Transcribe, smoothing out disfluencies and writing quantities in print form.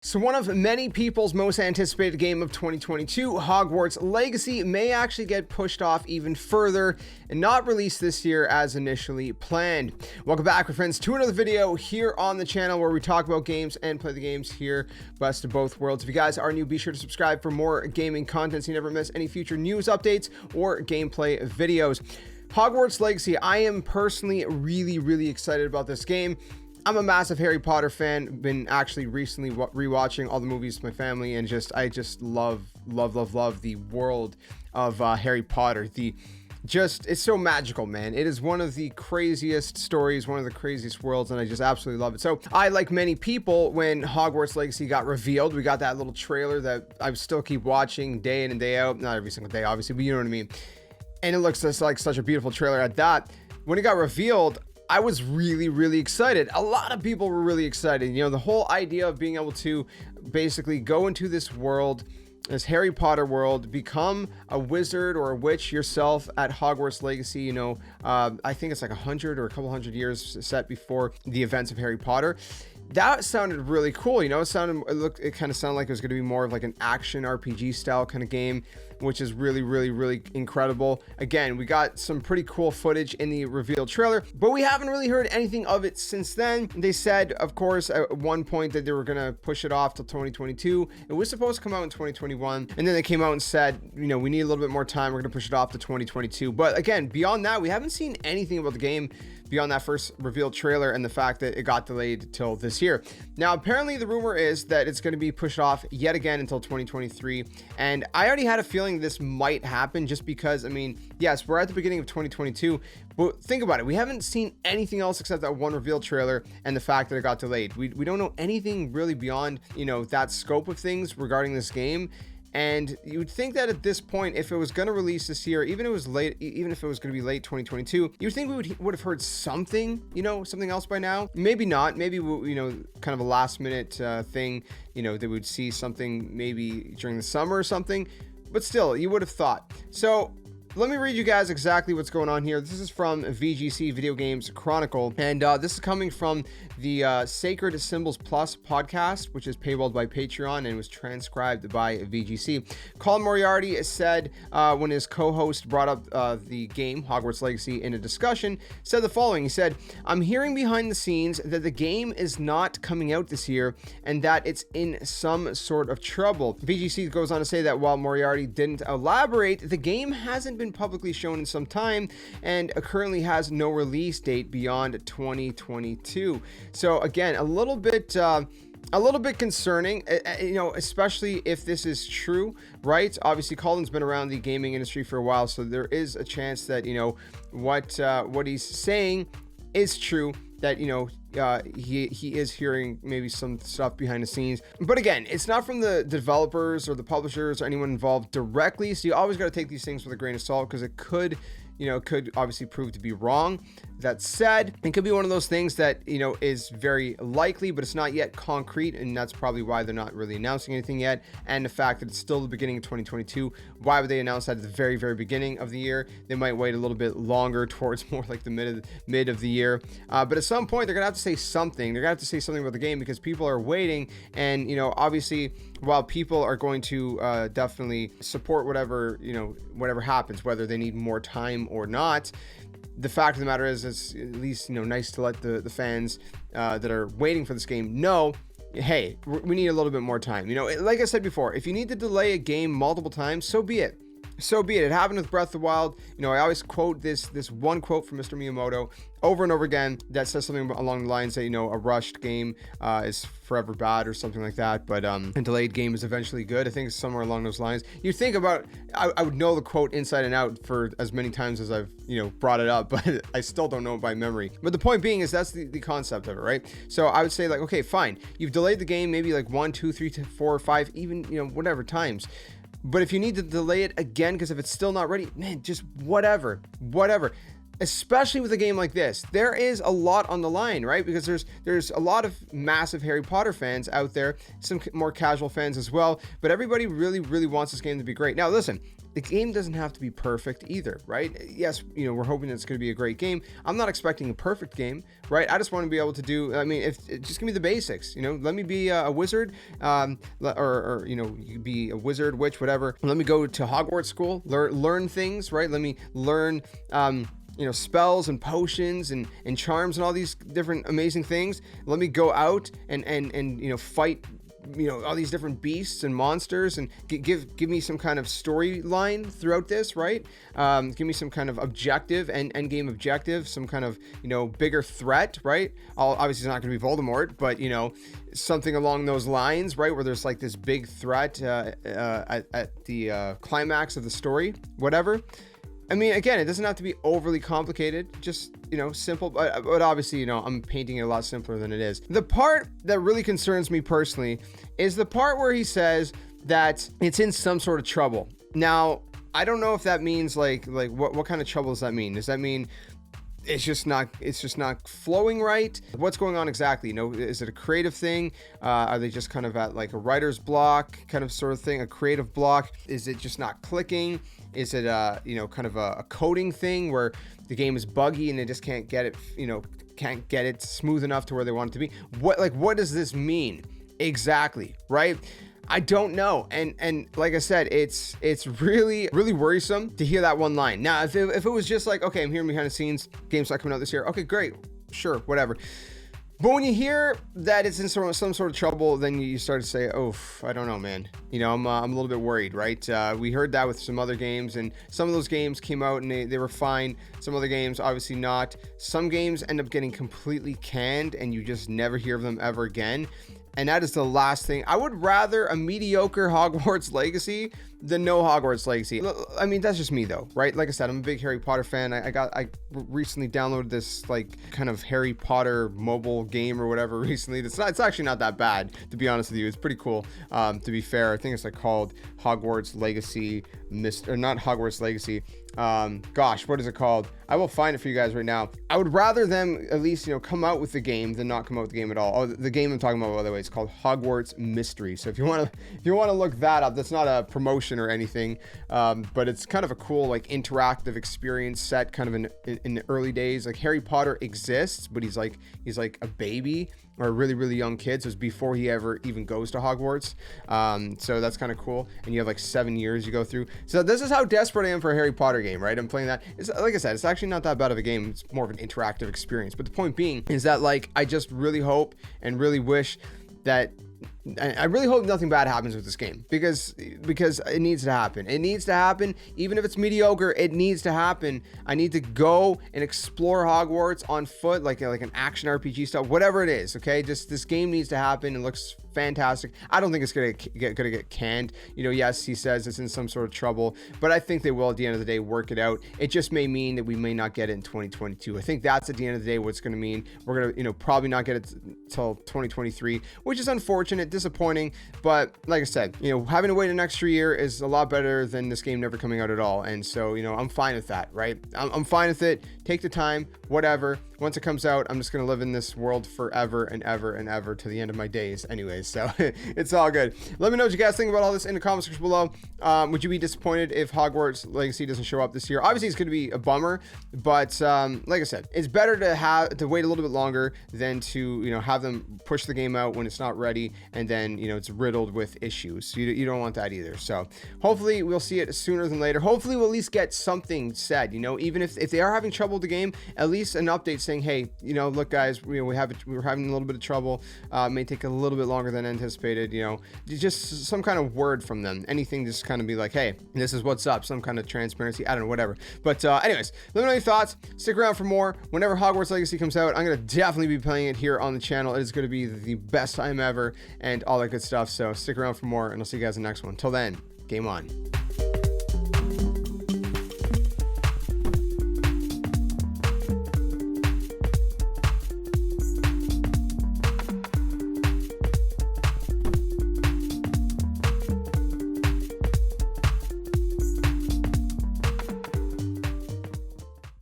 So one of many people's most anticipated game of 2022, Hogwarts Legacy, may actually get pushed off even further and not released this year as initially planned. Welcome back, my friends, to another video here on the channel where we talk about games and play the games here, best of both worlds. If you guys are new, be sure to subscribe for more gaming content so you never miss any future news updates or gameplay videos. Hogwarts Legacy, I am personally really excited about this game. I'm a massive Harry Potter fan. Been actually recently rewatching all the movies with my family, and I just love the world of Harry Potter. It's so magical, man. It is one of the craziest stories, one of the craziest worlds, and I just absolutely love it. So I, like many people, when Hogwarts Legacy got revealed, we got that little trailer that I still keep watching day in and day out. Not every single day, obviously, but you know what I mean. And it looks just like such a beautiful trailer at that. When it got revealed, I was really excited. A lot of people were really excited. You know, the whole idea of being able to basically go into this world, this Harry Potter world, become a wizard or a witch yourself at Hogwarts Legacy. You know, I think it's like 100 or a couple hundred years set before the events of Harry Potter. That sounded really cool. You know, it kind of sounded like it was going to be more of like an action RPG style kind of game, which is really incredible. Again, we got some pretty cool footage in the reveal trailer, but we haven't really heard anything of it since then. They said, of course, at one point that they were going to push it off till 2022. It was supposed to come out in 2021, and then they came out and said, you know, we need a little bit more time. We're going to push it off to 2022. But again, beyond that, we haven't seen anything about the game beyond that first revealed trailer and the fact that it got delayed till this year. Now, apparently the rumor is that it's going to be pushed off yet again until 2023. And I already had a feeling this might happen just because, I mean, yes, we're at the beginning of 2022, but think about it. We haven't seen anything else except that one revealed trailer and the fact that it got delayed. We don't know anything really beyond, you know, that scope of things regarding this game. And you would think that at this point, if it was going to release this year, even if it was going to be late 2022, you would think we would have heard something, you know, something else by now. Maybe not. Maybe, you know, kind of a last minute thing, you know, they would see something maybe during the summer or something. But still, you would have thought. So let me read you guys exactly what's going on here. This is from VGC Video Games Chronicle, and this is coming from the Sacred Symbols Plus podcast, which is paywalled by Patreon and was transcribed by VGC. Colin Moriarty said when his co-host brought up the game Hogwarts Legacy in a discussion, said the following. He said, "I'm hearing behind the scenes that the game is not coming out this year and that it's in some sort of trouble." VGC goes on to say that while Moriarty didn't elaborate, the game hasn't been publicly shown in some time and currently has no release date beyond 2022. So again, a little bit concerning, you know, especially if this is true, right? Obviously, Colin's been around the gaming industry for a while, so there is a chance that, you know, what he's saying is true, that, you know, he is hearing maybe some stuff behind the scenes. But again, it's not from the developers or the publishers or anyone involved directly, so you always got to take these things with a grain of salt, because it could obviously prove to be wrong. That said, it could be one of those things that, you know, is very likely, but it's not yet concrete, and that's probably why they're not really announcing anything yet. And the fact that it's still the beginning of 2022, why would they announce that at the very beginning of the year? They might wait a little bit longer towards more like the mid of the year. But at some point, they're gonna have to say something. They're gonna have to say something about the game, because people are waiting. And, you know, obviously, while people are going to definitely support whatever happens, whether they need more time or not, the fact of the matter is, it's at least, you know, nice to let the fans that are waiting for this game know, hey, we need a little bit more time. You know, like I said before, if you need to delay a game multiple times, so be it. It happened with Breath of the Wild. You know, I always quote this one quote from Mr. Miyamoto over and over again that says something along the lines that, you know, a rushed game is forever bad or something like that, but a delayed game is eventually good. I think it's somewhere along those lines. You think about, I would know the quote inside and out for as many times as I've, you know, brought it up, but I still don't know it by memory. But the point being is that's the concept of it, right? So I would say, like, okay, fine. You've delayed the game maybe like 1, 2, 3, 4, 5, even, you know, whatever times. But if you need to delay it again, because if it's still not ready, man, just whatever. especially with a game like this. There is a lot on the line, right? Because there's a lot of massive Harry Potter fans out there, some more casual fans as well, but everybody really, really wants this game to be great. Now, listen, the game doesn't have to be perfect either, right? Yes, you know, we're hoping it's going to be a great game. I'm not expecting a perfect game, right? I just want to be able to do, I mean, just give me the basics, you know, let me be a wizard, or you know, you be a wizard, witch, whatever. Let me go to Hogwarts school, learn things, right? Let me learn, you know, spells and potions and charms and all these different amazing things. Let me go out and you know, fight, you know, all these different beasts and monsters, and give me some kind of storyline throughout this, right? Give me some kind of objective and end game objective, some kind of, you know, bigger threat, right? Obviously it's not going to be Voldemort, but you know, something along those lines, right? Where there's like this big threat at the climax of the story, whatever. I mean, again, it doesn't have to be overly complicated, just, you know, simple, but obviously, you know, I'm painting it a lot simpler than it is. The part that really concerns me personally is the part where he says that it's in some sort of trouble. Now, I don't know if that means like what kind of trouble does that mean? Does that mean it's just not flowing right? What's going on exactly? You know, is it a creative thing? Are they just kind of at like a writer's block kind of sort of thing, a creative block? Is it just not clicking? Is it you know, kind of a coding thing where the game is buggy and they just can't get it, you know, can't get it smooth enough to where they want it to be? What does this mean exactly, right? I don't know. And like I said, it's really, really worrisome to hear that one line. Now, if it was just like, okay, I'm hearing behind the scenes, game's not coming out this year. Okay, great. Sure, whatever. But when you hear that it's in some sort of trouble, then you start to say, oh, I don't know, man. You know, I'm a little bit worried, right? We heard that with some other games, and some of those games came out and they were fine. Some other games, obviously not. Some games end up getting completely canned and you just never hear of them ever again. And that is the last thing. I would rather a mediocre Hogwarts Legacy than no Hogwarts Legacy. I mean, that's just me though, right? Like I said, I'm a big Harry Potter fan. I recently downloaded this like kind of Harry Potter mobile game or whatever recently. It's actually not that bad, to be honest with you. It's pretty cool. To be fair, I think it's like called Hogwarts Legacy, or not Hogwarts Legacy. Gosh, what is it called? I will find it for you guys right now. I would rather them at least, you know, come out with the game than not come out with the game at all. Oh, the game I'm talking about, by the way, it's called Hogwarts Mystery. So if you want to look that up, that's not a promotion or anything, but it's kind of a cool like interactive experience set kind of in the early days. Like Harry Potter exists, but he's like a baby or a really, really young kid. So it's before he ever even goes to Hogwarts. So that's kind of cool. And you have like 7 years you go through. So this is how desperate I am for a Harry Potter game, right? I'm playing that. It's like I said, it's actually not that bad of a game. It's more of an interactive experience. But the point being is that like, I just really hope and really wish that, I really hope nothing bad happens with this game, because it needs to happen. It needs to happen. Even if it's mediocre, it needs to happen. I need to go and explore Hogwarts on foot, like an action RPG style, whatever it is. Okay, just this game needs to happen. It looks fantastic. I don't think it's gonna get canned. You know, yes, he says it's in some sort of trouble, but I think they will at the end of the day work it out. It just may mean that we may not get it in 2022. I think that's at the end of the day what's going to mean. We're gonna, you know, probably not get it till 2023, which is unfortunate, disappointing. But like I said, you know, having to wait an extra year is a lot better than this game never coming out at all. And so, you know, I'm fine with that, right? I'm fine with it. Take the time, whatever. Once it comes out, I'm just going to live in this world forever and ever and ever to the end of my days anyways. So it's all good. Let me know what you guys think about all this in the comment section below. Would you be disappointed if Hogwarts Legacy doesn't show up this year? Obviously, it's going to be a bummer, but like I said, it's better to wait a little bit longer than to, you know, have them push the game out when it's not ready and then, you know, it's riddled with issues. So you don't want that either. So hopefully we'll see it sooner than later. Hopefully we'll at least get something said, you know, even if they are having trouble with the game, at least an update saying, hey, you know, look guys, we were having a little bit of trouble, may take a little bit longer than anticipated, you know, just some kind of word from them. Anything, just kind of be like, hey, this is what's up, some kind of transparency, I don't know, whatever. But anyways, let me know your thoughts. Stick around for more. Whenever Hogwarts Legacy comes out, I'm gonna definitely be playing it here on the channel. It is going to be the best time ever and all that good stuff. So stick around for more, and I'll see you guys in the next one. Till then, game on.